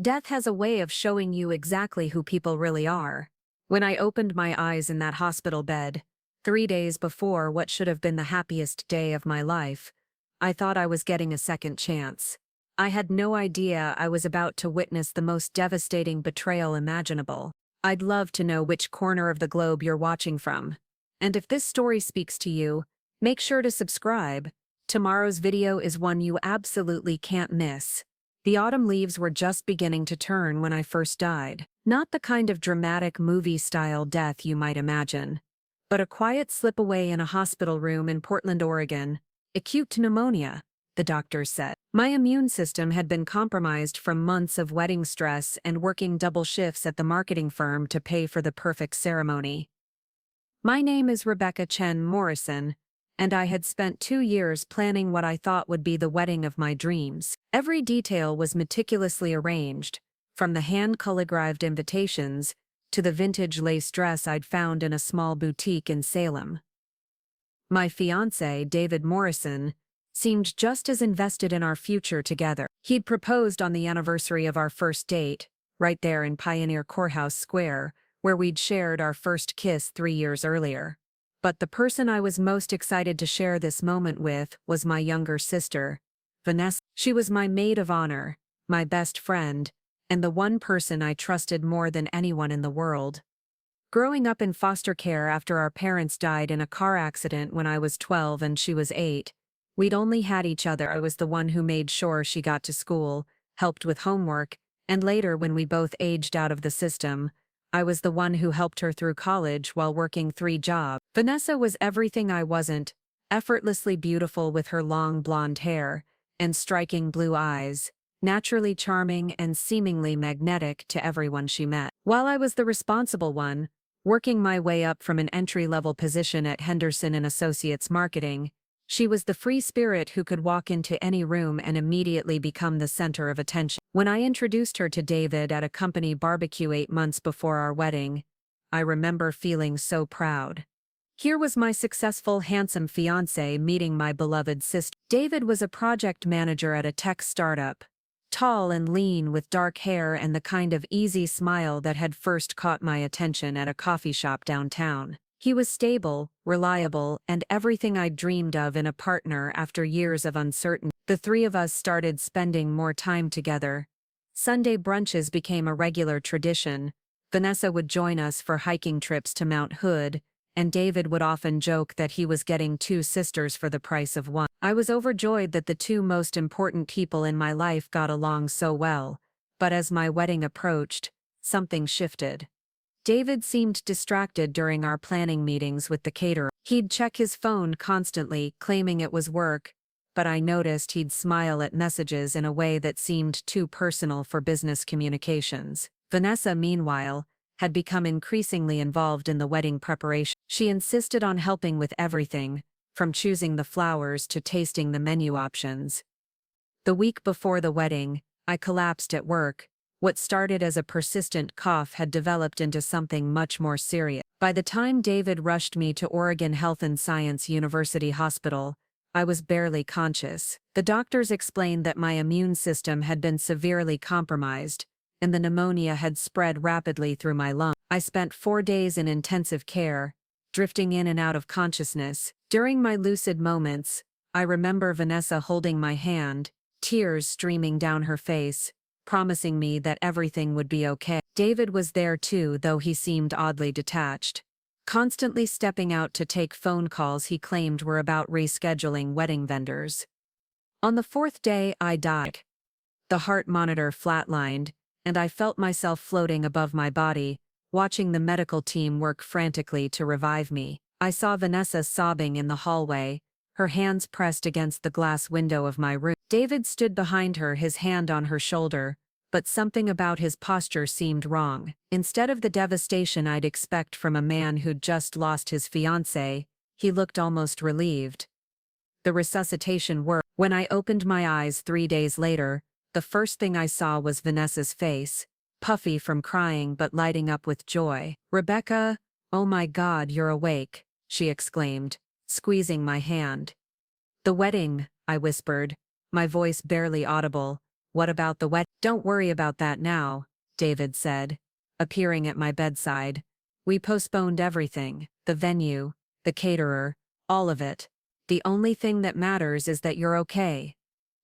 Death has a way of showing you exactly who people really are. When I opened my eyes in that hospital bed, 3 days before what should have been the happiest day of my life, I thought I was getting a second chance. I had no idea I was about to witness the most devastating betrayal imaginable. I'd love to know which corner of the globe you're watching from. And if this story speaks to you, make sure to subscribe. Tomorrow's video is one you absolutely can't miss. The autumn leaves were just beginning to turn when I first died. Not the kind of dramatic movie-style death you might imagine, but a quiet slip away in a hospital room in Portland, Oregon. Acute pneumonia, the doctors said. My immune system had been compromised from months of wedding stress and working double shifts at the marketing firm to pay for the perfect ceremony. My name is Rebecca Chen Morrison, and I had spent 2 years planning what I thought would be the wedding of my dreams. Every detail was meticulously arranged, from the hand-calligraphed invitations to the vintage lace dress I'd found in a small boutique in Salem. My fiancé, David Morrison, seemed just as invested in our future together. He'd proposed on the anniversary of our first date, right there in Pioneer Courthouse Square, where we'd shared our first kiss 3 years earlier. But the person I was most excited to share this moment with was my younger sister, Vanessa. She was my maid of honor, my best friend, and the one person I trusted more than anyone in the world. Growing up in foster care after our parents died in a car accident when I was 12 and she was 8, we'd only had each other. I was the one who made sure she got to school, helped with homework, and later when we both aged out of the system, I was the one who helped her through college while working 3 jobs. Vanessa was everything I wasn't, effortlessly beautiful with her long blonde hair and striking blue eyes, naturally charming and seemingly magnetic to everyone she met. While I was the responsible one, working my way up from an entry-level position at Henderson & Associates Marketing, she was the free spirit who could walk into any room and immediately become the center of attention. When I introduced her to David at a company barbecue 8 months before our wedding, I remember feeling so proud. Here was my successful, handsome fiancé meeting my beloved sister. David was a project manager at a tech startup, tall and lean with dark hair and the kind of easy smile that had first caught my attention at a coffee shop downtown. He was stable, reliable, and everything I'd dreamed of in a partner after years of uncertainty. The 3 of us started spending more time together. Sunday brunches became a regular tradition. Vanessa would join us for hiking trips to Mount Hood, and David would often joke that he was getting 2 sisters for the price of 1. I was overjoyed that the 2 most important people in my life got along so well, but as my wedding approached, something shifted. David seemed distracted during our planning meetings with the caterer. He'd check his phone constantly, claiming it was work, but I noticed he'd smile at messages in a way that seemed too personal for business communications. Vanessa, meanwhile, had become increasingly involved in the wedding preparation. She insisted on helping with everything, from choosing the flowers to tasting the menu options. The week before the wedding, I collapsed at work. What started as a persistent cough had developed into something much more serious. By the time David rushed me to Oregon Health and Science University Hospital, I was barely conscious. The doctors explained that my immune system had been severely compromised, and the pneumonia had spread rapidly through my lungs. I spent 4 days in intensive care, drifting in and out of consciousness. During my lucid moments, I remember Vanessa holding my hand, tears streaming down her face, promising me that everything would be okay. David was there too, though he seemed oddly detached, constantly stepping out to take phone calls he claimed were about rescheduling wedding vendors. On the 4th day, I died. The heart monitor flatlined, and I felt myself floating above my body, watching the medical team work frantically to revive me. I saw Vanessa sobbing in the hallway, her hands pressed against the glass window of my room. David stood behind her, his hand on her shoulder, but something about his posture seemed wrong. Instead of the devastation I'd expect from a man who'd just lost his fiancée, he looked almost relieved. The resuscitation worked. When I opened my eyes 3 days later, the first thing I saw was Vanessa's face, puffy from crying but lighting up with joy. "Rebecca, oh my God, you're awake," she exclaimed, squeezing my hand. "The wedding," I whispered, my voice barely audible, What about the wedding? Don't worry about that now, David said, appearing at my bedside. We postponed everything, the venue, the caterer, all of it. The only thing that matters is that you're okay.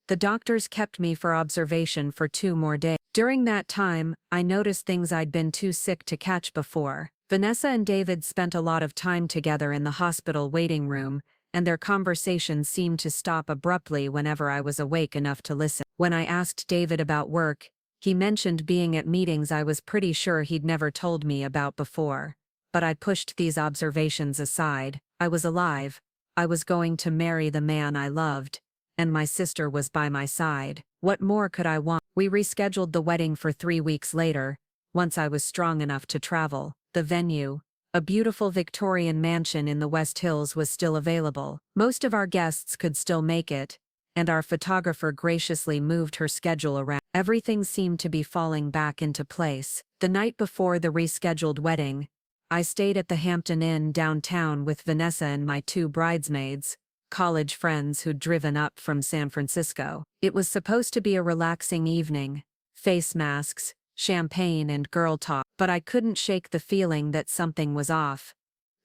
The doctors kept me for observation for 2 more days. During that time, I noticed things I'd been too sick to catch before. Vanessa and David spent a lot of time together in the hospital waiting room, and their conversation seemed to stop abruptly whenever I was awake enough to listen. When I asked David about work, he mentioned being at meetings I was pretty sure he'd never told me about before. But I pushed these observations aside. I was alive. I was going to marry the man I loved. And my sister was by my side. What more could I want? We rescheduled the wedding for 3 weeks later, once I was strong enough to travel. The venue, a beautiful Victorian mansion in the West Hills, was still available. Most of our guests could still make it, and our photographer graciously moved her schedule around. Everything seemed to be falling back into place. The night before the rescheduled wedding, I stayed at the Hampton Inn downtown with Vanessa and my 2 bridesmaids, college friends who'd driven up from San Francisco. It was supposed to be a relaxing evening, face masks, champagne and girl talk, but I couldn't shake the feeling that something was off.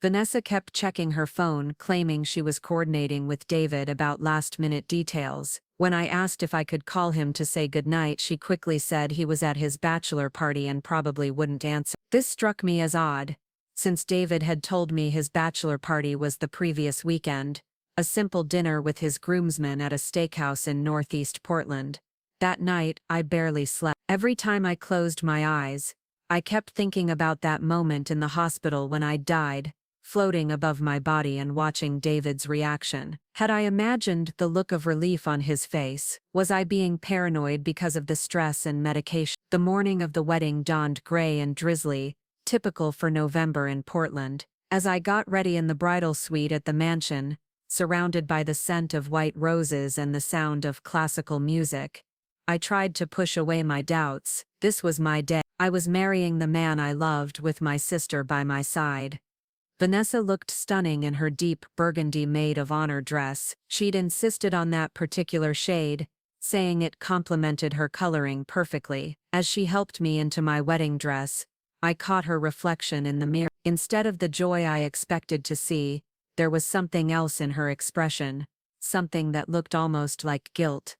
Vanessa kept checking her phone, claiming she was coordinating with David about last-minute details. When I asked if I could call him to say goodnight, she quickly said he was at his bachelor party and probably wouldn't answer. This struck me as odd, since David had told me his bachelor party was the previous weekend, a simple dinner with his groomsmen at a steakhouse in Northeast Portland. That night, I barely slept. Every time I closed my eyes, I kept thinking about that moment in the hospital when I died, floating above my body and watching David's reaction. Had I imagined the look of relief on his face? Was I being paranoid because of the stress and medication? The morning of the wedding dawned gray and drizzly, typical for November in Portland. As I got ready in the bridal suite at the mansion, surrounded by the scent of white roses and the sound of classical music, I tried to push away my doubts. This was my day. I was marrying the man I loved with my sister by my side. Vanessa looked stunning in her deep burgundy maid of honor dress. She'd insisted on that particular shade, saying it complemented her coloring perfectly. As she helped me into my wedding dress, I caught her reflection in the mirror. Instead of the joy I expected to see, there was something else in her expression, something that looked almost like guilt.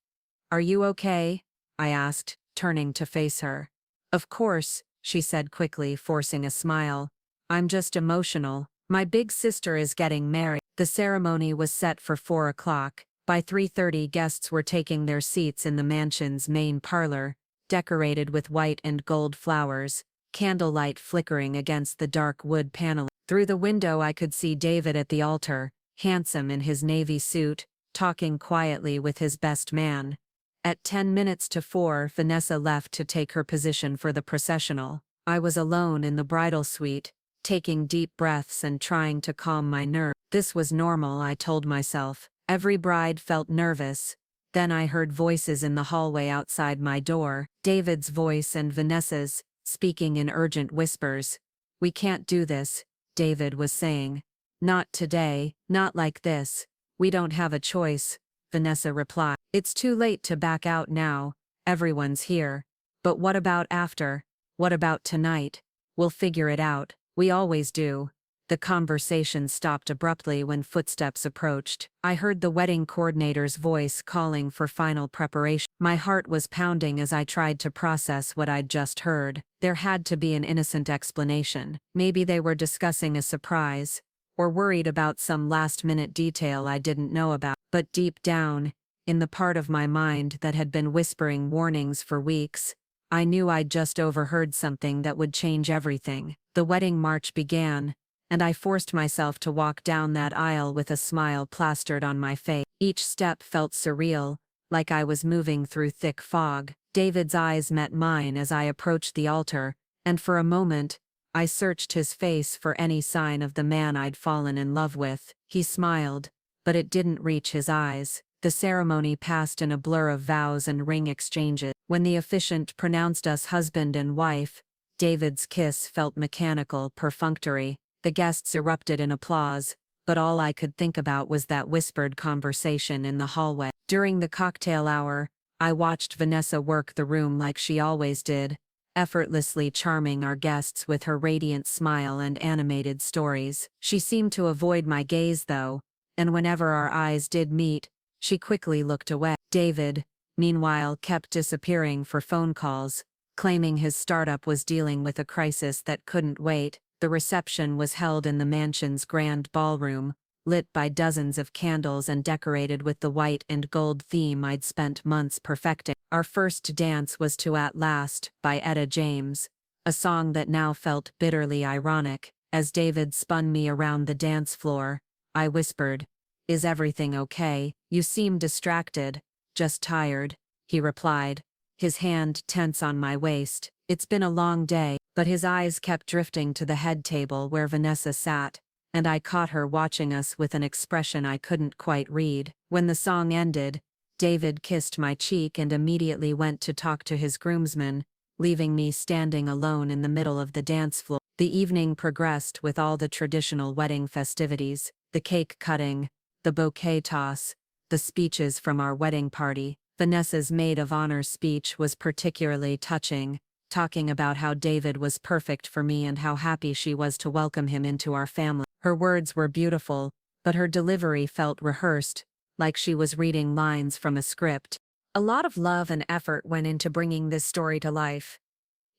"Are you okay?" I asked, turning to face her. "Of course," she said quickly, forcing a smile. "I'm just emotional. My big sister is getting married." The ceremony was set for 4 o'clock. By 3:30, guests were taking their seats in the mansion's main parlor, decorated with white and gold flowers, candlelight flickering against the dark wood paneling. Through the window I could see David at the altar, handsome in his navy suit, talking quietly with his best man. At 10 minutes to 4, Vanessa left to take her position for the processional. I was alone in the bridal suite, taking deep breaths and trying to calm my nerves. This was normal, I told myself. Every bride felt nervous. Then I heard voices in the hallway outside my door, David's voice and Vanessa's, speaking in urgent whispers. "We can't do this," David was saying. "Not today, not like this. We don't have a choice," Vanessa replied. "It's too late to back out now. Everyone's here. But what about after? What about tonight? We'll figure it out. We always do." The conversation stopped abruptly when footsteps approached. I heard the wedding coordinator's voice calling for final preparation. My heart was pounding as I tried to process what I'd just heard. There had to be an innocent explanation. Maybe they were discussing a surprise, or worried about some last-minute detail I didn't know about. But deep down, in the part of my mind that had been whispering warnings for weeks, I knew I'd just overheard something that would change everything. The wedding march began, and I forced myself to walk down that aisle with a smile plastered on my face. Each step felt surreal, like I was moving through thick fog. David's eyes met mine as I approached the altar, and for a moment, I searched his face for any sign of the man I'd fallen in love with. He smiled, but it didn't reach his eyes. The ceremony passed in a blur of vows and ring exchanges. When the officiant pronounced us husband and wife, David's kiss felt mechanical, perfunctory. The guests erupted in applause, but all I could think about was that whispered conversation in the hallway. During the cocktail hour, I watched Vanessa work the room like she always did, effortlessly charming our guests with her radiant smile and animated stories. She seemed to avoid my gaze though, and whenever our eyes did meet, she quickly looked away. David, meanwhile, kept disappearing for phone calls, claiming his startup was dealing with a crisis that couldn't wait. The reception was held in the mansion's grand ballroom, lit by dozens of candles and decorated with the white and gold theme I'd spent months perfecting. Our first dance was to At Last by Etta James, a song that now felt bitterly ironic. As David spun me around the dance floor, I whispered, "Is everything okay? You seem distracted." "Just tired," he replied, his hand tense on my waist. "It's been a long day," but his eyes kept drifting to the head table where Vanessa sat, and I caught her watching us with an expression I couldn't quite read. When the song ended, David kissed my cheek and immediately went to talk to his groomsmen, leaving me standing alone in the middle of the dance floor. The evening progressed with all the traditional wedding festivities, the cake cutting, the bouquet toss, the speeches from our wedding party. Vanessa's maid of honor speech was particularly touching, talking about how David was perfect for me and how happy she was to welcome him into our family. Her words were beautiful, but her delivery felt rehearsed, like she was reading lines from a script. A lot of love and effort went into bringing this story to life.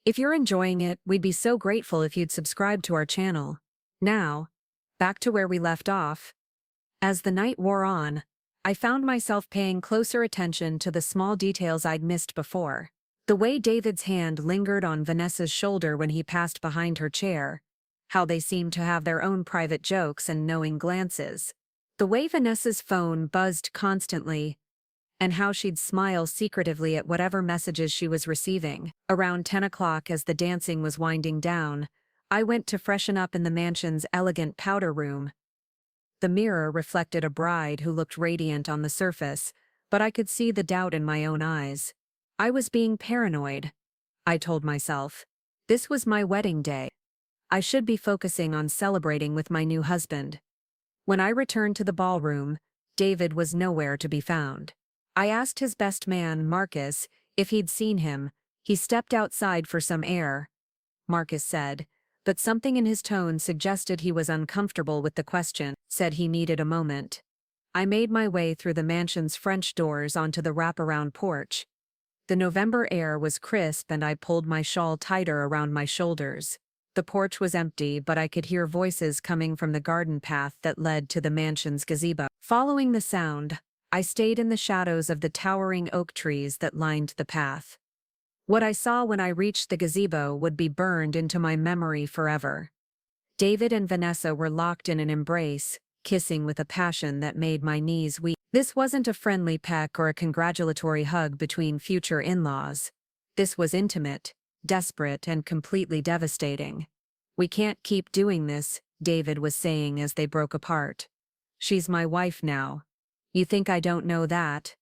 If you're enjoying it, we'd be so grateful if you'd subscribe to our channel. Now, back to where we left off. As the night wore on, I found myself paying closer attention to the small details I'd missed before. The way David's hand lingered on Vanessa's shoulder when he passed behind her chair, how they seemed to have their own private jokes and knowing glances, the way Vanessa's phone buzzed constantly, and how she'd smile secretively at whatever messages she was receiving. Around 10 o'clock, as the dancing was winding down, I went to freshen up in the mansion's elegant powder room. The mirror reflected a bride who looked radiant on the surface, but I could see the doubt in my own eyes. I was being paranoid, I told myself. This was my wedding day. I should be focusing on celebrating with my new husband. When I returned to the ballroom, David was nowhere to be found. I asked his best man, Marcus, if he'd seen him. "He stepped outside for some air," Marcus said, but something in his tone suggested he was uncomfortable with the question. Said he needed a moment. I made my way through the mansion's French doors onto the wraparound porch. The November air was crisp and I pulled my shawl tighter around my shoulders. The porch was empty, but I could hear voices coming from the garden path that led to the mansion's gazebo. Following the sound, I stayed in the shadows of the towering oak trees that lined the path. What I saw when I reached the gazebo would be burned into my memory forever. David and Vanessa were locked in an embrace, kissing with a passion that made my knees weak. This wasn't a friendly peck or a congratulatory hug between future in-laws. This was intimate, desperate, and completely devastating. "We can't keep doing this," David was saying as they broke apart. "She's my wife now. You think I don't know that?"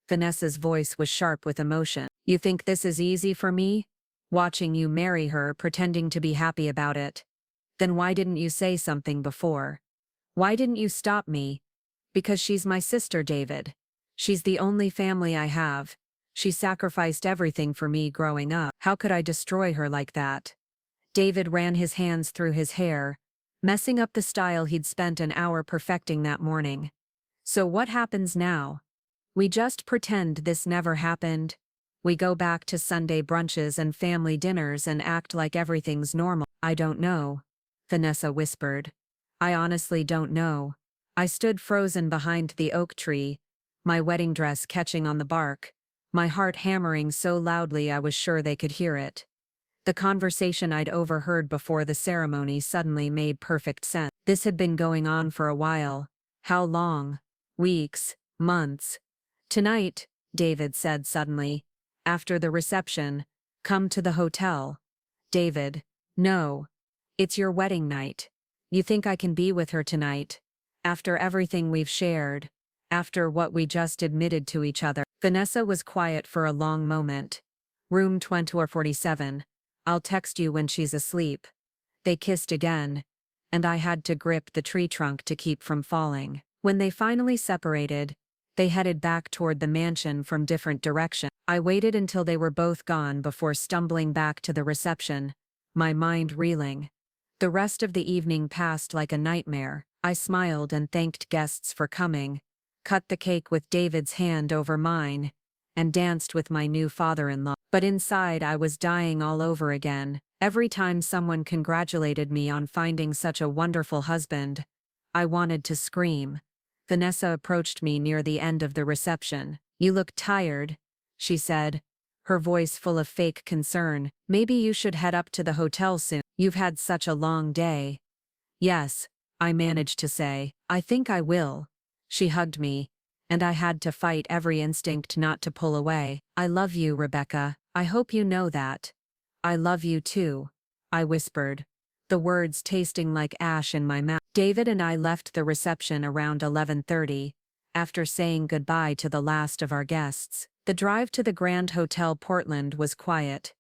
Vanessa's voice was sharp with emotion. "You think this is easy for me? Watching you marry her, pretending to be happy about it. Then why didn't you say something before? Why didn't you stop me?" "Because she's my sister, David. She's the only family I have. She sacrificed everything for me growing up. How could I destroy her like that?" David ran his hands through his hair, messing up the style he'd spent an hour perfecting that morning. "So what happens now? We just pretend this never happened. We go back to Sunday brunches and family dinners and act like everything's normal." "I don't know," Vanessa whispered. "I honestly don't know." I stood frozen behind the oak tree, my wedding dress catching on the bark, my heart hammering so loudly I was sure they could hear it. The conversation I'd overheard before the ceremony suddenly made perfect sense. This had been going on for a while. How long? Weeks, months. "Tonight," David said suddenly, "after the reception, come to the hotel." "David, no. It's your wedding night. You think I can be with her tonight? After everything we've shared, after what we just admitted to each other?" Vanessa was quiet for a long moment. "Room 2047. I'll text you when she's asleep." They kissed again, and I had to grip the tree trunk to keep from falling. When they finally separated, They headed back toward the mansion from different directions. I waited until they were both gone before stumbling back to the reception, my mind reeling. The rest of the evening passed like a nightmare. I smiled and thanked guests for coming, cut the cake with David's hand over mine, and danced with my new father-in-law. But inside I was dying all over again. Every time someone congratulated me on finding such a wonderful husband, I wanted to scream. Vanessa approached me near the end of the reception. "You look tired," she said, her voice full of fake concern. "Maybe you should head up to the hotel soon. You've had such a long day." "Yes," I managed to say. "I think I will." She hugged me, and I had to fight every instinct not to pull away. "I love you, Rebecca. I hope you know that." "I love you too," I whispered, the words tasting like ash in my mouth. David and I left the reception around 11:30, after saying goodbye to the last of our guests. The drive to the Grand Hotel Portland was quiet.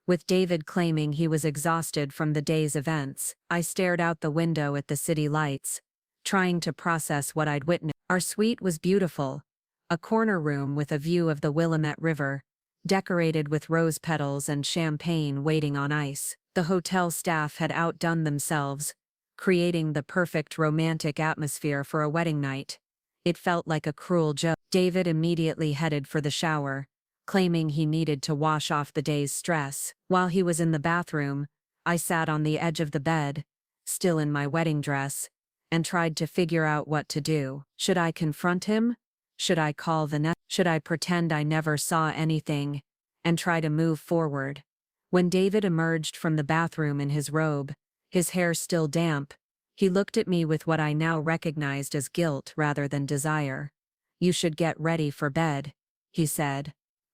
With David claiming he was exhausted from the day's events, I stared out the window at the city lights, trying to process what I'd witnessed. Our suite was beautiful, a corner room with a view of the Willamette River, decorated with rose petals and champagne waiting on ice. The hotel staff had outdone themselves, creating the perfect romantic atmosphere for a wedding night. It felt like a cruel joke. David immediately headed for the shower, claiming he needed to wash off the day's stress. While he was in the bathroom, I sat on the edge of the bed, still in my wedding dress, and tried to figure out what to do. Should I confront him? Should I call Vanessa? Should I pretend I never saw anything and try to move forward? When David emerged from the bathroom in his robe, his hair still damp, he looked at me with what I now recognized as guilt rather than desire. "You should get ready for bed," he said,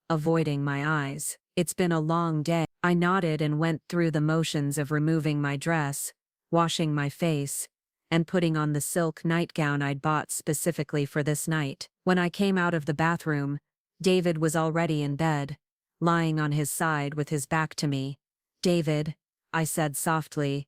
avoiding my eyes. "It's been a long day." I nodded and went through the motions of removing my dress, washing my face, and putting on the silk nightgown I'd bought specifically for this night. When I came out of the bathroom, David was already in bed, lying on his side with his back to me. "David," I said softly,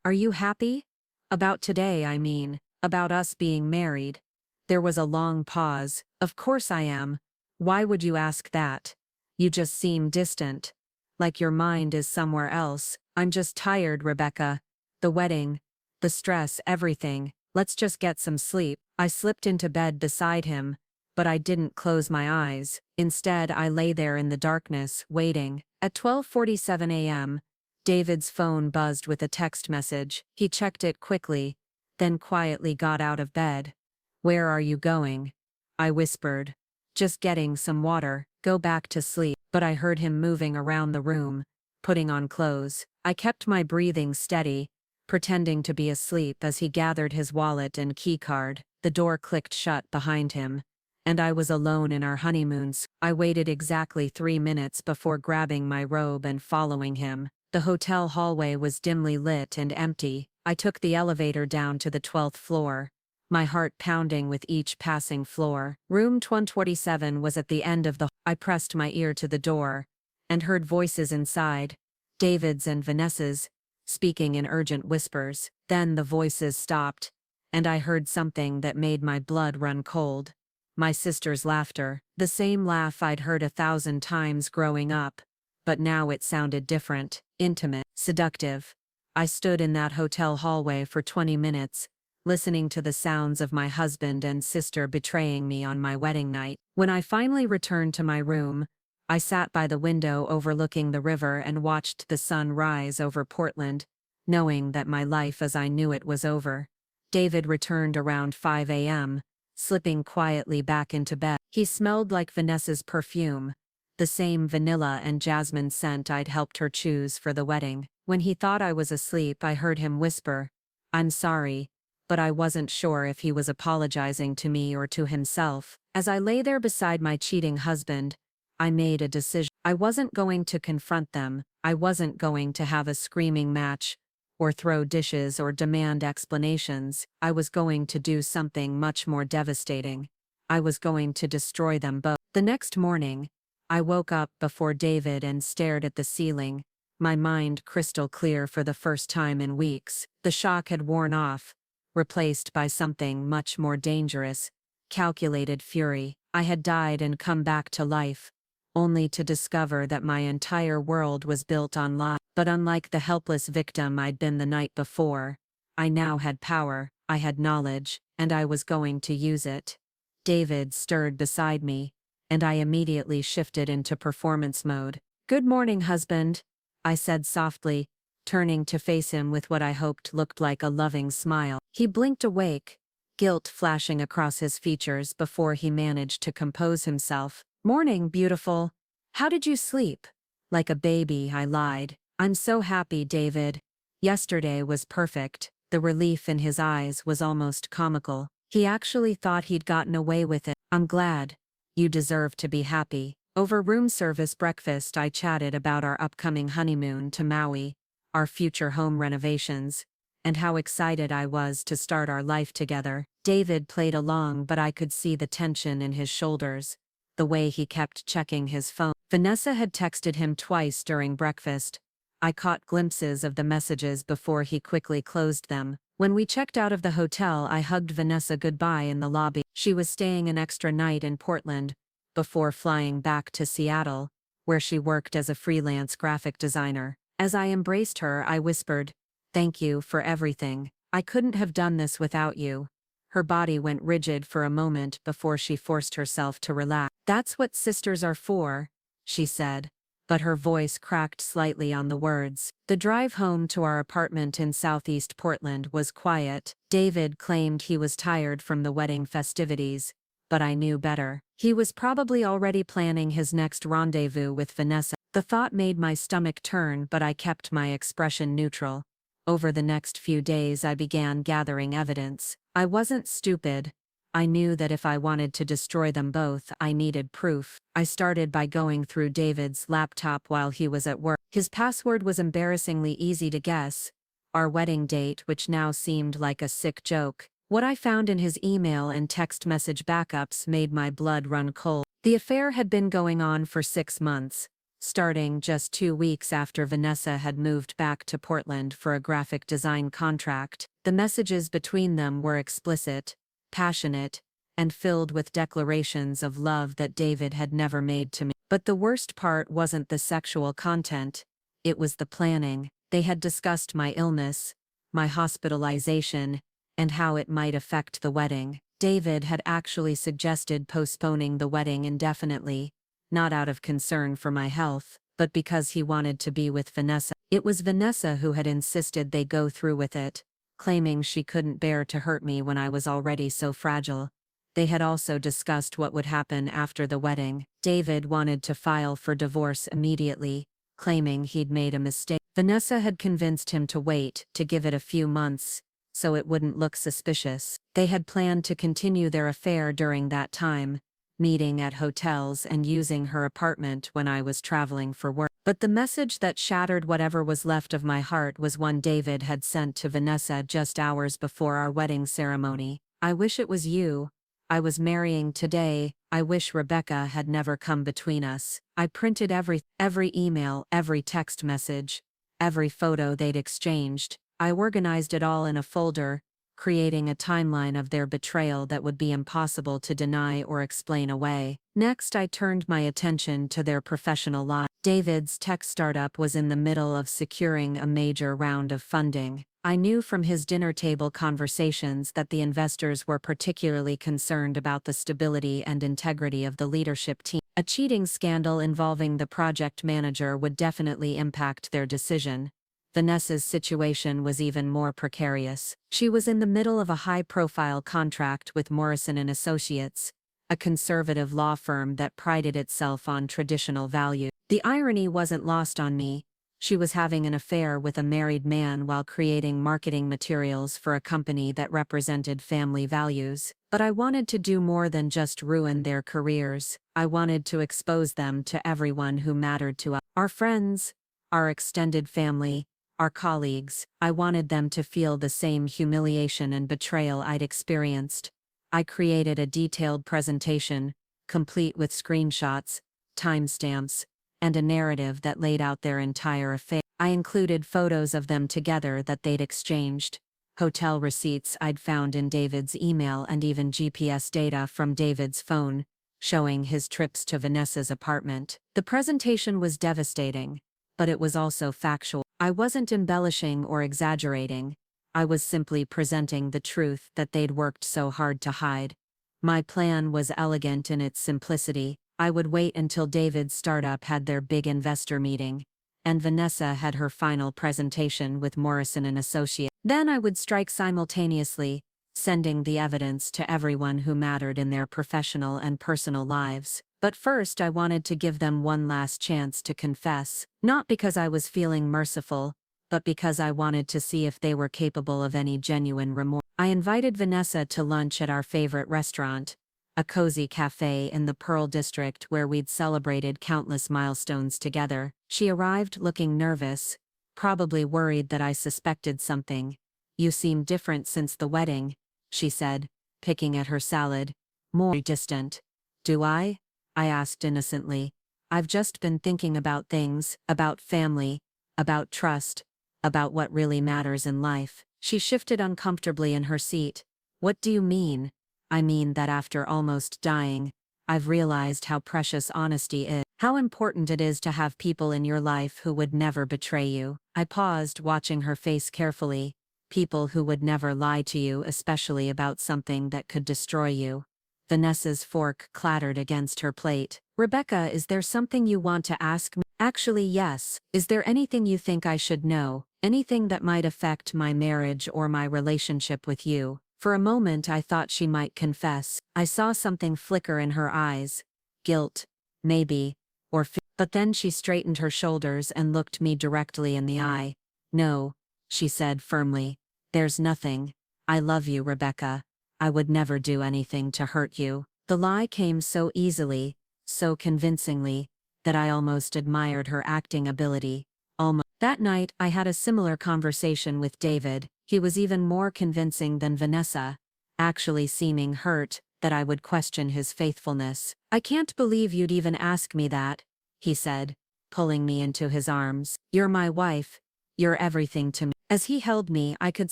"are you happy? About today, I mean, about us being married." There was a long pause. "Of course I am. Why would you ask that? You just seem distant, like your mind is somewhere else." "I'm just tired, Rebecca. The wedding, the stress, everything. Let's just get some sleep." I slipped into bed beside him, but I didn't close my eyes. Instead, I lay there in the darkness, waiting. At 12:47 a.m., David's phone buzzed with a text message. He checked it quickly, then quietly got out of bed. "Where are you going?" I whispered. "Just getting some water. Go back to sleep." But I heard him moving around the room, putting on clothes. I kept my breathing steady, pretending to be asleep as he gathered his wallet and keycard. The door clicked shut behind him, and I was alone in our honeymoon suite. I waited exactly 3 minutes before grabbing my robe and following him. The hotel hallway was dimly lit and empty. I took the elevator down to the 12th floor, my heart pounding with each passing floor. Room 127 was at the end of the hall. I pressed my ear to the door, and heard voices inside, David's and Vanessa's, speaking in urgent whispers. Then the voices stopped, and I heard something that made my blood run cold. My sister's laughter, the same laugh I'd heard 1,000 times growing up, but now it sounded different, intimate, seductive. I stood in that hotel hallway for 20 minutes, listening to the sounds of my husband and sister betraying me on my wedding night. When I finally returned to my room, I sat by the window overlooking the river and watched the sun rise over Portland, knowing that my life as I knew it was over. David returned around 5 a.m., slipping quietly back into bed. He smelled like Vanessa's perfume, the same vanilla and jasmine scent I'd helped her choose for the wedding. When he thought I was asleep, I heard him whisper, "I'm sorry," but I wasn't sure if he was apologizing to me or to himself. As I lay there beside my cheating husband, I made a decision. I wasn't going to confront them. I wasn't going to have a screaming match, or throw dishes or demand explanations. I was going to do something much more devastating. I was going to destroy them both. The next morning, I woke up before David and stared at the ceiling, my mind crystal clear for the first time in weeks. The shock had worn off, replaced by something much more dangerous, calculated fury. I had died and come back to life, only to discover that my entire world was built on lies. But unlike the helpless victim I'd been the night before, I now had power, I had knowledge, and I was going to use it. David stirred beside me, and I immediately shifted into performance mode. "Good morning, husband," I said softly, turning to face him with what I hoped looked like a loving smile. He blinked awake, guilt flashing across his features before he managed to compose himself. "Morning, beautiful. How did you sleep?" "Like a baby," I lied. "I'm so happy, David. Yesterday was perfect." The relief in his eyes was almost comical. He actually thought he'd gotten away with it. "I'm glad. You deserve to be happy." Over room service breakfast, I chatted about our upcoming honeymoon to Maui, our future home renovations, and how excited I was to start our life together. David played along, but I could see the tension in his shoulders, the way he kept checking his phone. Vanessa had texted him twice during breakfast. I caught glimpses of the messages before he quickly closed them. When we checked out of the hotel, I hugged Vanessa goodbye in the lobby. She was staying an extra night in Portland before flying back to Seattle, where she worked as a freelance graphic designer. As I embraced her, I whispered, "Thank you for everything. I couldn't have done this without you." Her body went rigid for a moment before she forced herself to relax. "That's what sisters are for," she said, but her voice cracked slightly on the words. The drive home to our apartment in Southeast Portland was quiet. David claimed he was tired from the wedding festivities, but I knew better. He was probably already planning his next rendezvous with Vanessa. The thought made my stomach turn, but I kept my expression neutral. Over the next few days, I began gathering evidence. I wasn't stupid. I knew that if I wanted to destroy them both, I needed proof. I started by going through David's laptop while he was at work. His password was embarrassingly easy to guess: our wedding date, which now seemed like a sick joke. What I found in his email and text message backups made my blood run cold. The affair had been going on for 6 months, starting just 2 weeks after Vanessa had moved back to Portland for a graphic design contract. The messages between them were explicit, passionate, and filled with declarations of love that David had never made to me. But the worst part wasn't the sexual content, it was the planning. They had discussed my illness, my hospitalization, and how it might affect the wedding. David had actually suggested postponing the wedding indefinitely, not out of concern for my health, but because he wanted to be with Vanessa. It was Vanessa who had insisted they go through with it, claiming she couldn't bear to hurt me when I was already so fragile. They had also discussed what would happen after the wedding. David wanted to file for divorce immediately, claiming he'd made a mistake. Vanessa had convinced him to wait, to give it a few months, so it wouldn't look suspicious. They had planned to continue their affair during that time, meeting at hotels and using her apartment when I was traveling for work. But the message that shattered whatever was left of my heart was one David had sent to Vanessa just hours before our wedding ceremony. "I wish it was you I was marrying today. I wish Rebecca had never come between us." I printed every email, every text message, every photo they'd exchanged. I organized it all in a folder, creating a timeline of their betrayal that would be impossible to deny or explain away. Next, I turned my attention to their professional lives. David's tech startup was in the middle of securing a major round of funding. I knew from his dinner table conversations that the investors were particularly concerned about the stability and integrity of the leadership team. A cheating scandal involving the project manager would definitely impact their decision. Vanessa's situation was even more precarious. She was in the middle of a high-profile contract with Morrison & Associates, a conservative law firm that prided itself on traditional values. The irony wasn't lost on me. She was having an affair with a married man while creating marketing materials for a company that represented family values. But I wanted to do more than just ruin their careers. I wanted to expose them to everyone who mattered to us. Our friends, our extended family, our colleagues. I wanted them to feel the same humiliation and betrayal I'd experienced. I created a detailed presentation, complete with screenshots, timestamps, and a narrative that laid out their entire affair. I included photos of them together that they'd exchanged, hotel receipts I'd found in David's email and even GPS data from David's phone, showing his trips to Vanessa's apartment. The presentation was devastating, but it was also factual. I wasn't embellishing or exaggerating. I was simply presenting the truth that they'd worked so hard to hide. My plan was elegant in its simplicity. I would wait until David's startup had their big investor meeting, and Vanessa had her final presentation with Morrison and Associates. Then I would strike simultaneously, sending the evidence to everyone who mattered in their professional and personal lives. But first I wanted to give them one last chance to confess, not because I was feeling merciful, but because I wanted to see if they were capable of any genuine remorse. I invited Vanessa to lunch at our favorite restaurant, a cozy cafe in the Pearl District where we'd celebrated countless milestones together. She arrived looking nervous, probably worried that I suspected something. "You seem different since the wedding," she said, picking at her salad. "More distant." "Do I?" I asked innocently. "I've just been thinking about things, about family, about trust, about what really matters in life." She shifted uncomfortably in her seat. "What do you mean?" "I mean that after almost dying, I've realized how precious honesty is, how important it is to have people in your life who would never betray you." I paused, watching her face carefully. People who would never lie to you, especially about something that could destroy you. Vanessa's fork clattered against her plate. "Rebecca, is there something you want to ask me?" "Actually, yes. Is there anything you think I should know? Anything that might affect my marriage or my relationship with you?" For a moment I thought she might confess. I saw something flicker in her eyes. Guilt, maybe, or fear. But then she straightened her shoulders and looked me directly in the eye. "No," she said firmly. "There's nothing. I love you, Rebecca. I would never do anything to hurt you." The lie came so easily, so convincingly, that I almost admired her acting ability. Almost. That night I had a similar conversation with David. He was even more convincing than Vanessa, actually seeming hurt that I would question his faithfulness. "I can't believe you'd even ask me that," he said, pulling me into his arms. "You're my wife. You're everything to me." As he held me, I could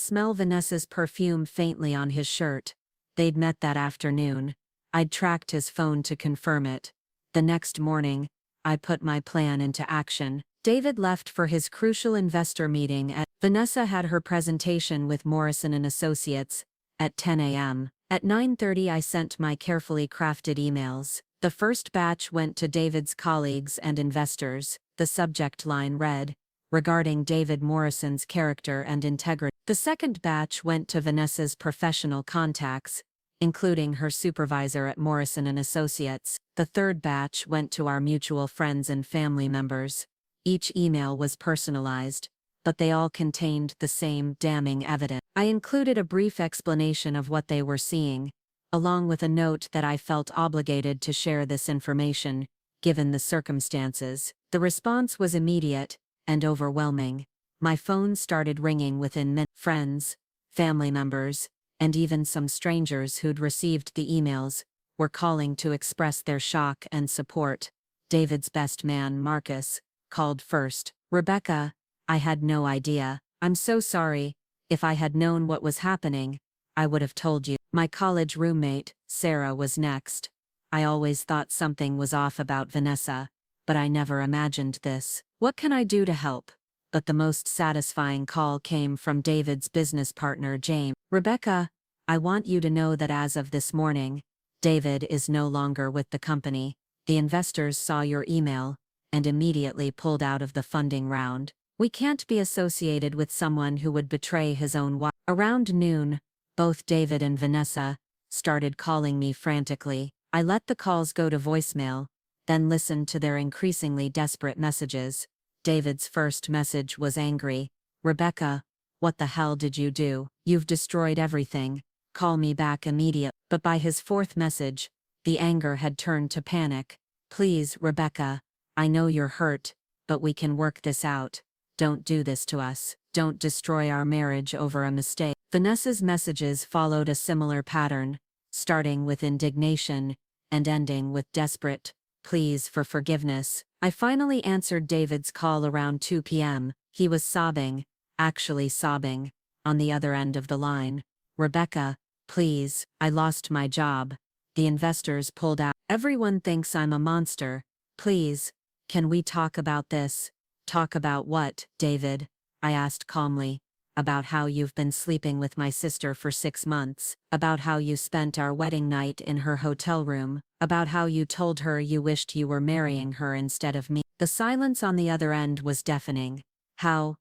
smell Vanessa's perfume faintly on his shirt. They'd met that afternoon. I'd tracked his phone to confirm it. The next morning, I put my plan into action. David left for his crucial investor meeting at Vanessa had her presentation with Morrison and Associates at 10 a.m. At 9:30 I sent my carefully crafted emails. The first batch went to David's colleagues and investors. The subject line read, "Regarding David Morrison's character and integrity." The second batch went to Vanessa's professional contacts, including her supervisor at Morrison and Associates. The third batch went to our mutual friends and family members. Each email was personalized, but they all contained the same damning evidence. I included a brief explanation of what they were seeing, along with a note that I felt obligated to share this information, given the circumstances. The response was immediate and overwhelming. My phone started ringing within minutes. Friends, family members, and even some strangers who'd received the emails were calling to express their shock and support. David's best man, Marcus, called first. "Rebecca, I had no idea. I'm so sorry. If I had known what was happening, I would have told you." My college roommate, Sarah, was next. "I always thought something was off about Vanessa, but I never imagined this. What can I do to help?" But the most satisfying call came from David's business partner, James. "Rebecca, I want you to know that as of this morning, David is no longer with the company. The investors saw your email and immediately pulled out of the funding round. We can't be associated with someone who would betray his own wife." Around noon, both David and Vanessa started calling me frantically. I let the calls go to voicemail, then listened to their increasingly desperate messages. David's first message was angry. "Rebecca, what the hell did you do? You've destroyed everything. Call me back immediately." But by his fourth message, the anger had turned to panic. "Please, Rebecca, I know you're hurt, but we can work this out. Don't do this to us. Don't destroy our marriage over a mistake." Vanessa's messages followed a similar pattern, starting with indignation and ending with desperate pleas for forgiveness. I finally answered David's call around 2 p.m. He was sobbing, actually sobbing. on the other end of the line. Rebecca, please, I lost my job. The investors pulled out. Everyone thinks I'm a monster. Please, can we talk about this? Talk about what, David? I asked calmly. About how you've been sleeping with my sister for 6 months, about how you spent our wedding night in her hotel room, about how you told her you wished you were marrying her instead of me. The silence on the other end was deafening. How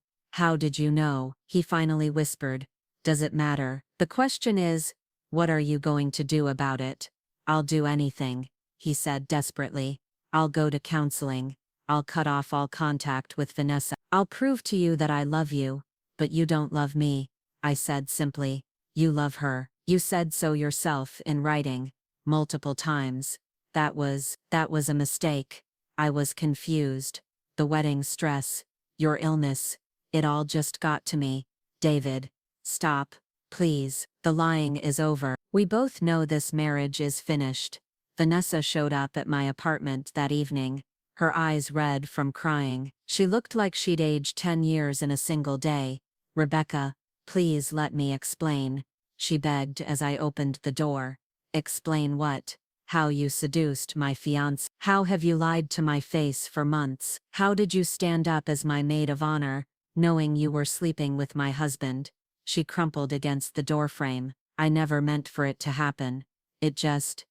did you know? He finally whispered. Does it matter? The question is, what are you going to do about it? I'll do anything, he said desperately. I'll go to counseling. I'll cut off all contact with Vanessa. I'll prove to you that I love you. But you don't love me, I said simply. You love her. You said so yourself in writing, multiple times. That was a mistake. I was confused. The wedding stress, your illness, it all just got to me. David, stop, please. The lying is over. We both know this marriage is finished. Vanessa showed up at my apartment that evening, her eyes red from crying. She looked like she'd aged 10 years in a single day. Rebecca, please let me explain, she begged as I opened the door. Explain what? How you seduced my fiancé. How have you lied to my face for months? How did you stand up as my maid of honor, knowing you were sleeping with my husband? She crumpled against the doorframe. I never meant for it to happen. It just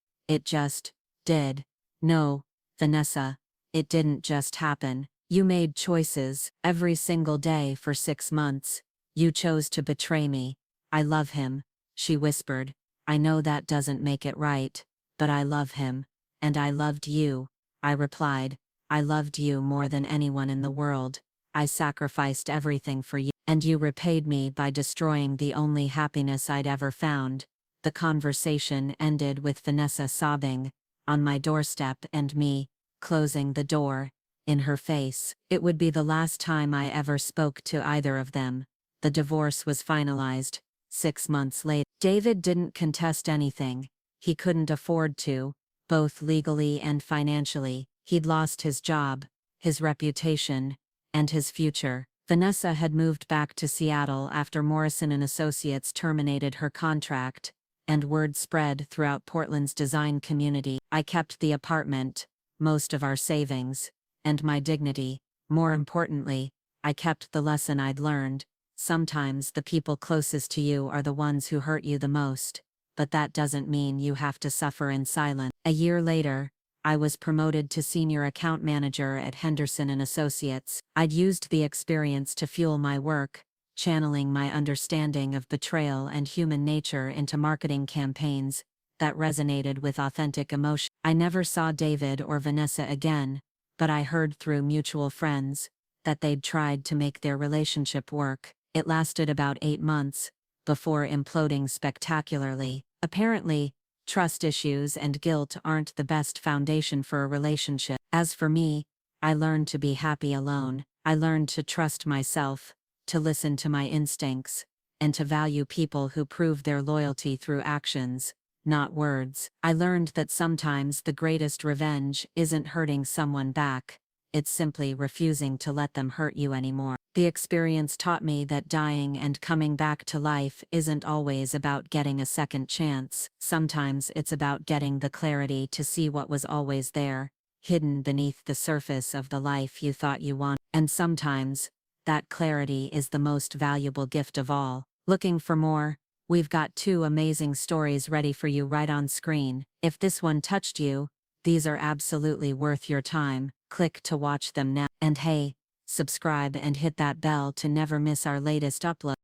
did. No, Vanessa, it didn't just happen. You made choices every single day for 6 months. You chose to betray me. I love him, she whispered. I know that doesn't make it right, but I love him. And I loved you, I replied. I loved you more than anyone in the world. I sacrificed everything for you, and you repaid me by destroying the only happiness I'd ever found. The conversation ended with Vanessa sobbing on my doorstep and me closing the door in her face. It would be the last time I ever spoke to either of them. The divorce was finalized 6 months later. David didn't contest anything. He couldn't afford to, both legally and financially. He'd lost his job, his reputation, and his future. Vanessa had moved back to Seattle after Morrison & Associates terminated her contract, and word spread throughout Portland's design community. I kept the apartment, most of our savings, and my dignity. More importantly, I kept the lesson I'd learned. Sometimes the people closest to you are the ones who hurt you the most, but that doesn't mean you have to suffer in silence. A year later, I was promoted to senior account manager at Henderson & Associates. I'd used the experience to fuel my work, channeling my understanding of betrayal and human nature into marketing campaigns that resonated with authentic emotion. I never saw David or Vanessa again, but I heard through mutual friends that they'd tried to make their relationship work. It lasted about 8 months, before imploding spectacularly. Apparently, trust issues and guilt aren't the best foundation for a relationship. As for me, I learned to be happy alone. I learned to trust myself, to listen to my instincts, and to value people who prove their loyalty through actions, not words. I learned that sometimes the greatest revenge isn't hurting someone back, it's simply refusing to let them hurt you anymore. The experience taught me that dying and coming back to life isn't always about getting a second chance. Sometimes it's about getting the clarity to see what was always there, hidden beneath the surface of the life you thought you wanted. And sometimes, that clarity is the most valuable gift of all. Looking for more? We've got 2 amazing stories ready for you right on screen. If this one touched you, these are absolutely worth your time. Click to watch them now. And hey, subscribe and hit that bell to never miss our latest upload.